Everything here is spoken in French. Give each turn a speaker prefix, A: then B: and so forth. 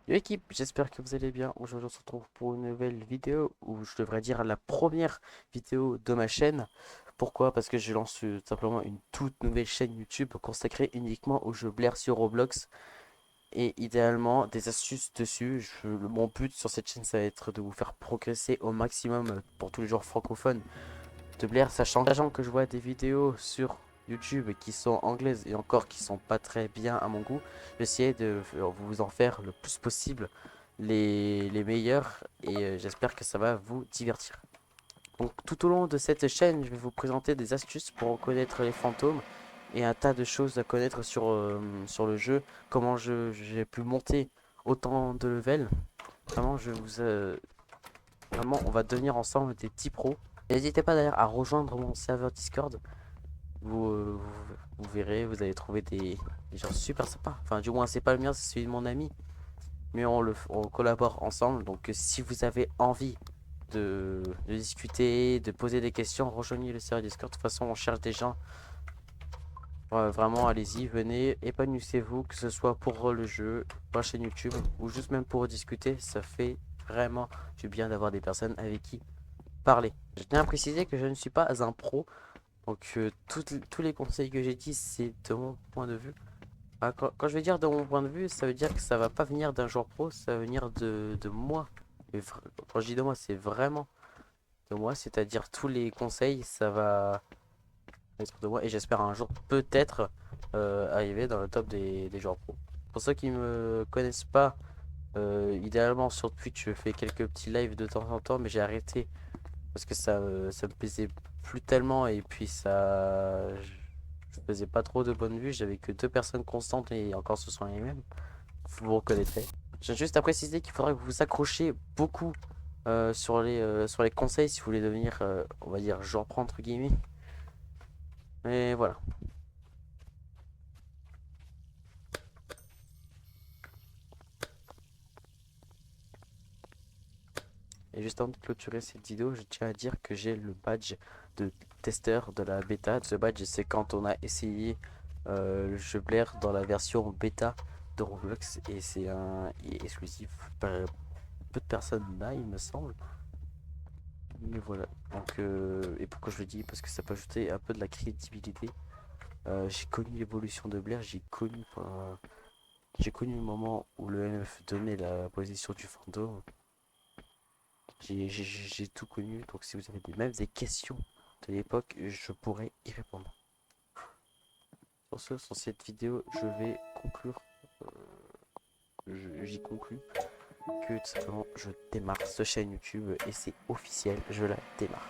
A: Yo équipe, j'espère que vous allez bien. Aujourd'hui on se retrouve pour une nouvelle vidéo, ou je devrais dire la première vidéo de ma chaîne. Pourquoi? Parce que je lance tout simplement une toute nouvelle chaîne YouTube consacrée uniquement aux jeux Blair sur Roblox. Et idéalement des astuces dessus. Mon but sur cette chaîne, ça va être de vous faire progresser au maximum pour tous les joueurs francophones de Blair, sachant que je vois des vidéos sur YouTube qui sont anglaises et encore qui sont pas très bien à mon goût. J'essaie de vous en faire le plus possible les meilleurs, et j'espère que ça va vous divertir. Donc tout au long de cette chaîne, je vais vous présenter des astuces pour reconnaître les fantômes et un tas de choses à connaître sur le jeu, comment j'ai pu monter autant de levels. Vraiment, vraiment, on va devenir ensemble des petits pros. N'hésitez pas d'ailleurs à rejoindre mon serveur Discord. Vous verrez, vous allez trouver des gens super sympas. Enfin, du moins, c'est pas le mien, c'est celui de mon ami. Mais on collabore ensemble. Donc, si vous avez envie de discuter, de poser des questions, rejoignez le serveur Discord. De toute façon, on cherche des gens. Vraiment, allez-y, venez, épanouissez-vous, que ce soit pour le jeu, pour la chaîne YouTube, ou juste même pour discuter. Ça fait vraiment du bien d'avoir des personnes avec qui parler. Je tiens à préciser que je ne suis pas un pro. Donc tous les conseils que j'ai dit, c'est de mon point de vue. Ah, quand je vais dire de mon point de vue, ça veut dire que ça va pas venir d'un joueur pro, ça va venir de moi. Quand je dis de moi, c'est vraiment de moi, c'est-à-dire tous les conseils, ça va être de moi. Et j'espère un jour peut-être arriver dans le top des joueurs pro. Pour ceux qui me connaissent pas, idéalement sur Twitch, je fais quelques petits lives de temps en temps, mais j'ai arrêté parce que ça me plaisait plus tellement, et puis je faisais pas trop de bonnes vues, j'avais que deux personnes constantes et encore ce sont les mêmes, vous reconnaîtrez. J'ai juste à préciser qu'il faudra que vous vous accrochiez beaucoup sur les conseils si vous voulez devenir, on va dire, genre pro entre guillemets. Mais voilà. Et juste avant de clôturer cette vidéo, je tiens à dire que j'ai le badge de testeur de la bêta. Ce badge, c'est quand on a essayé le jeu Blair dans la version bêta de Roblox, et il est exclusif. Peu de personnes là, il me semble. Mais voilà. Donc, et pourquoi je le dis? Parce que ça peut ajouter un peu de la crédibilité. J'ai connu l'évolution de Blair, j'ai connu le moment où le MF donnait la position du fantôme. J'ai tout connu, donc si vous avez même des questions de l'époque, je pourrais y répondre. Sur ce, sur cette vidéo, je vais conclure, j'y conclus que tout simplement je démarre cette chaîne YouTube et c'est officiel, je la démarre.